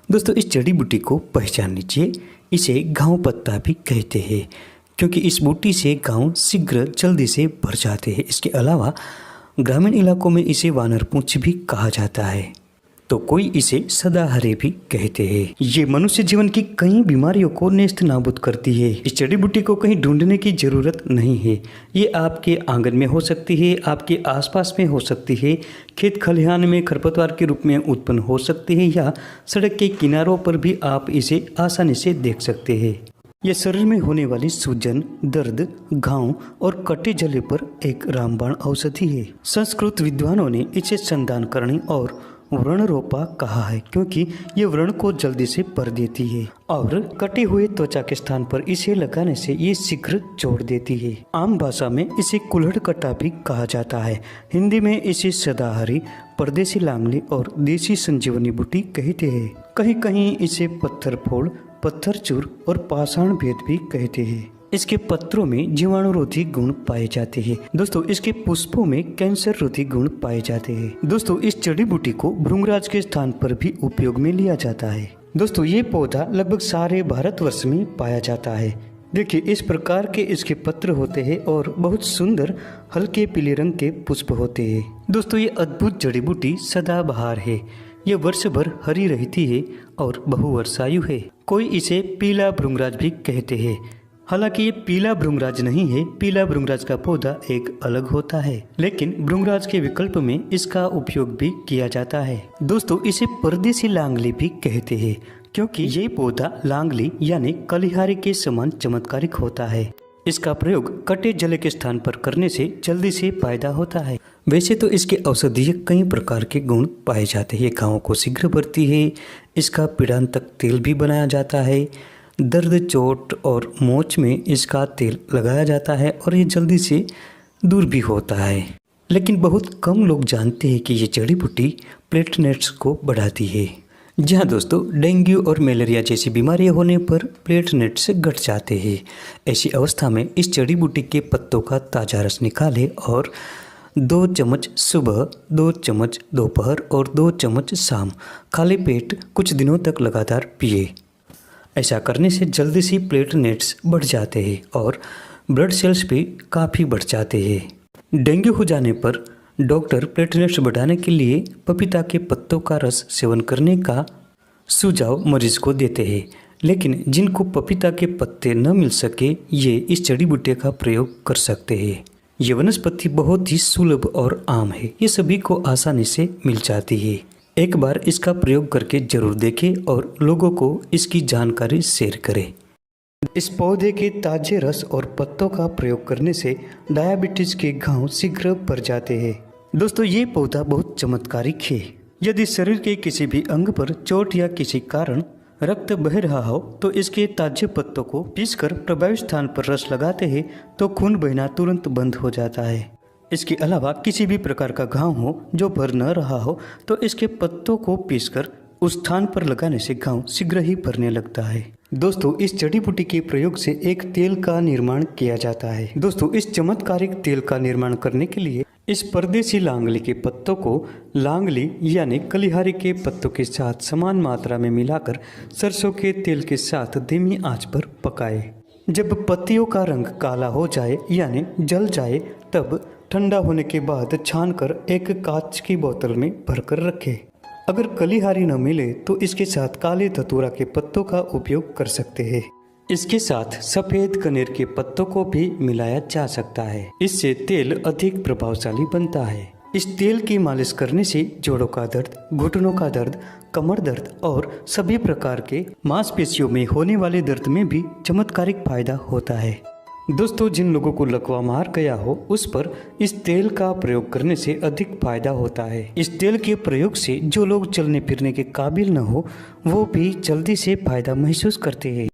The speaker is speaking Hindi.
दोस्तों इस जड़ी बूटी को पहचान लीजिए। इसे घाव पत्ता भी कहते हैं क्योंकि इस बूटी से घाव शीघ्र जल्दी से भर जाते हैं। इसके अलावा ग्रामीण इलाकों में इसे वानर पूंछ भी कहा जाता है, तो कोई इसे सदाहरे भी कहते हैं। ये मनुष्य जीवन की कई बीमारियों को नेस्त नाबूद करती है। इस जड़ी बूटी को कहीं ढूंढने की जरूरत नहीं है। ये आपके आंगन में हो सकती है, आपके आसपास में हो सकती है, खेत खलिहान में खरपतवार के रूप में उत्पन्न हो सकती है, या सड़क के किनारों पर भी आप इसे आसानी से देख सकते हैं। यह शरीर में होने वाली सूजन, दर्द, घाव और कटे जले पर एक रामबाण औषधि है। संस्कृत विद्वानों ने इसे संधानकरणी और व्रणरोपा कहा है क्योंकि ये व्रण को जल्दी से भर देती है और कटे हुए त्वचा के स्थान पर इसे लगाने से ये शीघ्र जोड़ देती है। आम भाषा में इसे कुल्हड़ कट्टा भी कहा जाता है। हिंदी में इसे सदाहरी, परदेसी लांगली और देसी संजीवनी बूटी कहते हैं। कहीं कहीं इसे पत्थर फोड़, पत्थर चूर और पाषाण भेद भी कहते हैं। इसके पत्रों में जीवाणुरोधी गुण पाए जाते हैं। दोस्तों इसके पुष्पों में कैंसर रोधी गुण पाए जाते हैं। दोस्तों इस जड़ी बूटी को भृंगराज के स्थान पर भी उपयोग में लिया जाता है। दोस्तों ये पौधा लगभग सारे भारतवर्ष में पाया जाता है। देखिए इस प्रकार के इसके पत्र होते हैं और बहुत सुंदर हल्के पीले रंग के पुष्प होते हैं। दोस्तों ये अद्भुत जड़ी बूटी सदाबहार है। यह वर्ष भर हरी रहती है और बहुवर्षायु है। कोई इसे पीला भृंगराज भी कहते हैं। हालांकि ये पीला भृंगराज नहीं है। पीला भृंगराज का पौधा एक अलग होता है, लेकिन भृंगराज के विकल्प में इसका उपयोग भी किया जाता है। दोस्तों इसे परदेसी लांगली भी कहते हैं क्योंकि ये पौधा लांगली यानी कलिहारी के समान चमत्कारिक होता है। इसका प्रयोग कटे जले के स्थान पर करने से जल्दी से फायदा होता है। वैसे तो इसके औषधीय कई प्रकार के गुण पाए जाते हैं। घावों को शीघ्र भरती है। इसका पीड़ांतक तेल भी बनाया जाता है। दर्द, चोट और मोच में इसका तेल लगाया जाता है और ये जल्दी से दूर भी होता है। लेकिन बहुत कम लोग जानते हैं कि ये जड़ी बूटी प्लेटलेट्स को बढ़ाती है। जी हाँ दोस्तों, डेंगू और मलेरिया जैसी बीमारियां होने पर प्लेटलेट्स घट जाते हैं। ऐसी अवस्था में इस जड़ी बूटी के पत्तों का ताज़ा रस निकालें और 2 चम्मच सुबह, 2 चम्मच दोपहर और 2 चम्मच शाम खाली पेट कुछ दिनों तक लगातार पिए। ऐसा करने से जल्दी से प्लेटलेट्स बढ़ जाते हैं और ब्लड सेल्स भी काफ़ी बढ़ जाते हैं। डेंगू हो जाने पर डॉक्टर प्लेटलेट्स बढ़ाने के लिए पपीता के पत्तों का रस सेवन करने का सुझाव मरीज को देते हैं। लेकिन जिनको पपीता के पत्ते न मिल सके ये इस जड़ी बूटी का प्रयोग कर सकते हैं। ये वनस्पति बहुत ही सुलभ और आम है। ये सभी को आसानी से मिल जाती है। एक बार इसका प्रयोग करके जरूर देखें और लोगों को इसकी जानकारी शेयर करें। इस पौधे के ताजे रस और पत्तों का प्रयोग करने से डायबिटीज के घाव शीघ्र भर जाते हैं। दोस्तों ये पौधा बहुत चमत्कारिक है। यदि शरीर के किसी भी अंग पर चोट या किसी कारण रक्त बह रहा हो तो इसके ताजे पत्तों को पीसकर प्रभावित स्थान पर रस लगाते हैं तो खून बहना तुरंत बंद हो जाता है। इसके अलावा किसी भी प्रकार का घाव हो जो भर न रहा हो तो इसके पत्तों को पीसकर उस स्थान पर लगाने से घाव शीघ्र ही भरने लगता है। दोस्तों इस जड़ी बूटी के प्रयोग से एक तेल का निर्माण किया जाता है। दोस्तों इस चमत्कारिक तेल का निर्माण करने के लिए इस परदेसी लांगली के पत्तों को लांगली यानी कलिहारी के पत्तों के साथ समान मात्रा में मिलाकर सरसों के तेल के साथ धीमी आंच पर पकाएं। जब पत्तियों का रंग काला हो जाए यानी जल जाए तब ठंडा होने के बाद छानकर एक कांच की बोतल में भरकर रखें। अगर कलिहारी न मिले तो इसके साथ काले धतूरा के पत्तों का उपयोग कर सकते हैं। इसके साथ सफेद कनेर के पत्तों को भी मिलाया जा सकता है। इससे तेल अधिक प्रभावशाली बनता है। इस तेल की मालिश करने से जोड़ों का दर्द, घुटनों का दर्द, कमर दर्द और सभी प्रकार के मांसपेशियों में होने वाले दर्द में भी चमत्कारिक फायदा होता है। दोस्तों जिन लोगों को लकवा मार गया हो उस पर इस तेल का प्रयोग करने से अधिक फायदा होता है। इस तेल के प्रयोग से जो लोग चलने फिरने के काबिल न हो वो भी जल्दी से फायदा महसूस करते हैं।